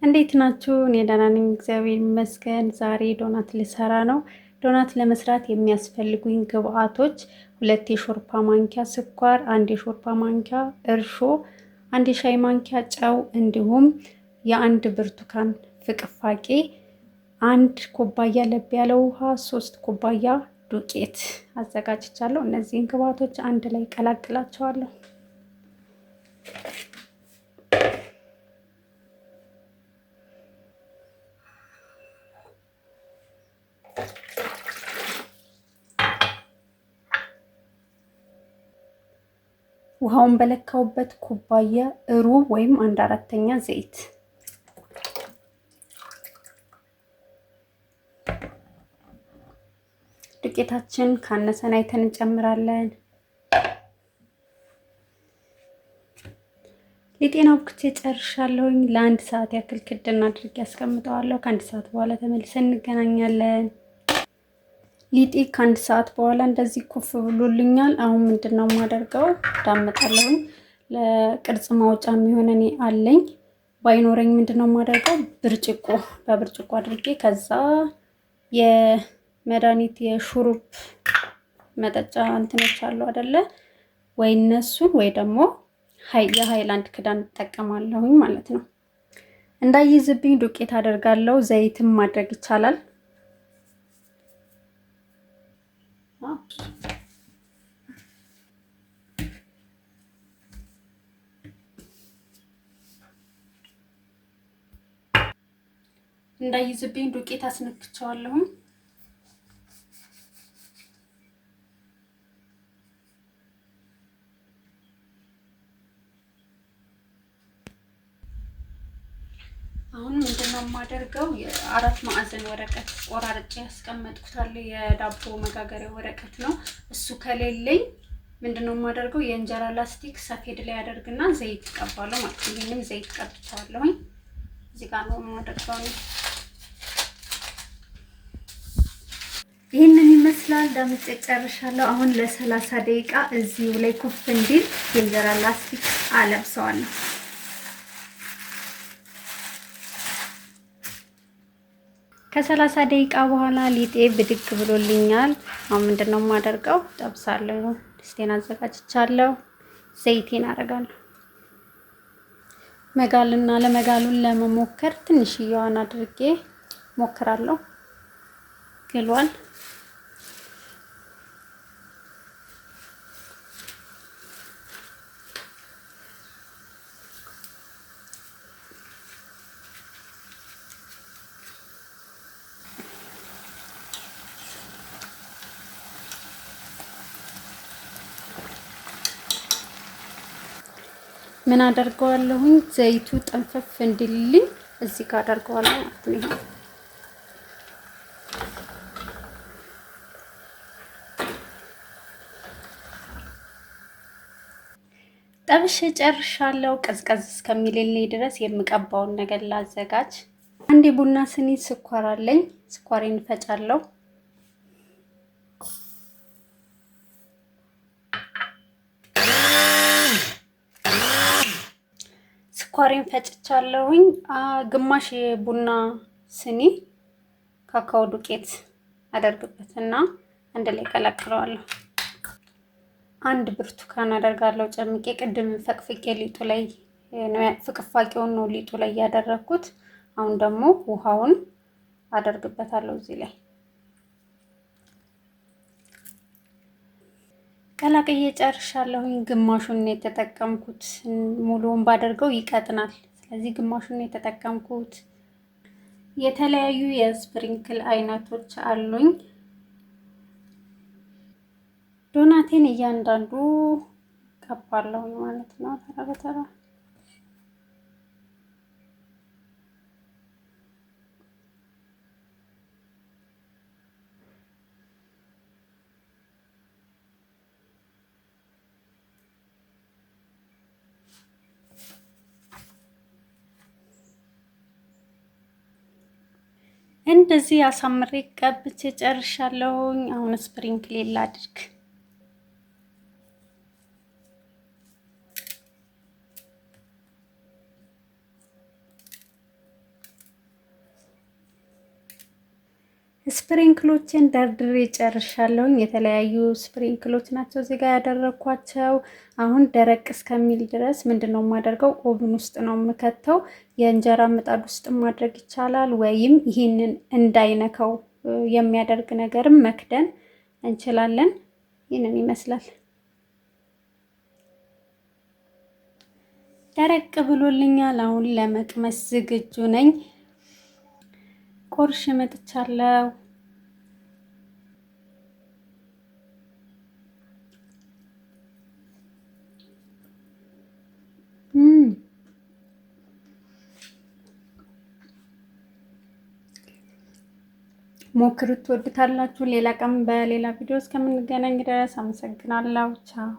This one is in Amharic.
እንዴት ናችሁ? እኔ ደህና ነኝ፣ እግዚአብሔር ይመስገን። ዛሬ ዶናት ልሰራ ነው። ዶናት ለመስራት የሚያስፈልጉኝ ግብአቶች 2 የሾርባ ማንኪያ ስኳር፣ 1 የሾርባ ማንኪያ እርሾ፣ 1 የሻይ ማንኪያ ጨው እንዲሁም የ1 ብርቱካን ፍቅፋቄ፣ 1 ኩባያ ለብ ያለ ውሃ፣ 3 ኩባያ ዱቄት አዘጋጅቻለሁ። እነዚህን ግብአቶች አንድ ላይ ቀላቅላቸዋለሁ። ውሃውን በለካውበት ኩባያ ሩብ ወይም 1/4ኛ ዘይት፣ ዱቄታችን ካነሰን አይተን እንጨምራለን። ሊጤን አብኩቼ ጨርሻለሁኝ። ለ1 ሰዓት ያክል ክድና አድርጌ አስቀምጠዋለሁ። ከ1 ሰዓት በኋላ ተመልሰን እንገናኛለን። ሊጤ ከ1 ሰዓት በኋላ እንደዚህ ኩፍ ብሎልኛል። አሁን ምንድነው የማደርገው? ዳምጣለሁ። ለቅርጽ ማውጫ የሚሆን እኔ አለኝ። ባይኖረኝ ምንድነው የማደርገው? በብርጭቆ አድርጌ ከዛ የመድኃኒት የሹሩብ መጠጫ እንትኖች አሉ አይደለ? ወይ እነሱን ወይ ደግሞ የሃይላንድ ክዳን እጠቀማለሁኝ ማለት ነው። እንዳይዝብኝ ዱቄት አደርጋለሁ። ዘይትም ማድረግ ይቻላል። እንዳይዝብኝ ዱቄት አስነክቸዋለሁ። አሁን ምንድነው የማደርገው? የ4 ማዕዘን ወረቀት ቆራርጬ ያስቀመጥኩታል። የዳቦ መጋገሪያ ወረቀት ነው። እሱ ከሌለኝ ምንድነው የማደርገው? የእንጀራ ላስቲክ ሰፌድ ላይ አደርግና ዘይት ቀባለሁ ማለት ነው። ይሄንን ዘይት ቀብቻለሁኝ። እዚህ ጋር ነው የማደርገው። ይሄንን ይመስላል። ዳምጬ ጨርሻለሁ። አሁን ለ30 ደቂቃ እዚሁ ላይ ኩፍ እንዲል የእንጀራ ላስቲክ አለብሰዋለሁ። ከ30 ደቂቃ በኋላ ሊጤ ብድግ ብሎልኛል። አሁን ምንድነው የማደርገው? ጠብሳለሁ። ድስቴን አዘጋጅቻለሁ። ዘይቴን አደርጋለሁ። መጋልና ለመጋሉን ለመሞከር ትንሽዬዋን አድርጌ ሞክራለሁ። ግሏል። ምን አደርገዋለሁኝ? ዘይቱ ጠንፈፍ እንዲልልኝ እዚህ ጋር አደርገዋለሁ ማለት ነው። ጠብሼ ጨርሻለሁ። ቀዝቀዝ እስከሚልልኝ ድረስ የምቀባውን ነገር ላዘጋጅ። አንድ የቡና ስኒ ስኳር አለኝ። ስኳሬን ፈጫለሁ። ስኳሬን ፈጭቻለሁኝ። ግማሽ የቡና ስኒ ካካው ዱቄት አደርግበትና አንድ ላይ ቀላቅለዋለሁ። 1 ብርቱካን አደርጋለሁ ጨምቄ። ቅድም ፈቅፍቄ ሊጡ ላይ ነው ፍቅፋቄውን ነው ሊጡ ላይ ያደረኩት። አሁን ደግሞ ውሃውን አደርግበታለሁ እዚህ ላይ ቀላቅዬ ጨርሻለሁኝ። ግማሹን ነው የተጠቀምኩት። ሙሉውን ባደርገው ይቀጥናል። ስለዚህ ግማሹን ነው የተጠቀምኩት። የተለያዩ የስፕሪንክል አይነቶች አሉኝ። ዶናቴን እያንዳንዱ ቀባለሁ ማለት ነው ተራ በተራ። እንደዚህ አሳምሬ ቀብቼ ጨርሻለሁኝ። አሁን ስፕሪንክል ላድርግ። ስፕሪንክሎችን ደርድሬ ጨርሻለሁኝ። የተለያዩ ስፕሪንክሎች ናቸው እዚህ ጋር ያደረኳቸው። አሁን ደረቅ እስከሚል ድረስ ምንድነው የማደርገው? ኦቭን ውስጥ ነው የምከተው። የእንጀራ ምጣድ ውስጥ ማድረግ ይቻላል፣ ወይም ይህንን እንዳይነካው የሚያደርግ ነገርም መክደን እንችላለን። ይህንን ይመስላል። ደረቅ ብሎልኛል። አሁን ለመቅመስ ዝግጁ ነኝ። ቆርሽ መጥቻለሁ። ሞክሩት፣ ትወዱታላችሁ። ሌላ ቀን በሌላ ቪዲዮ እስከምንገናኝ ድረስ አመሰግናለሁ። ቻው።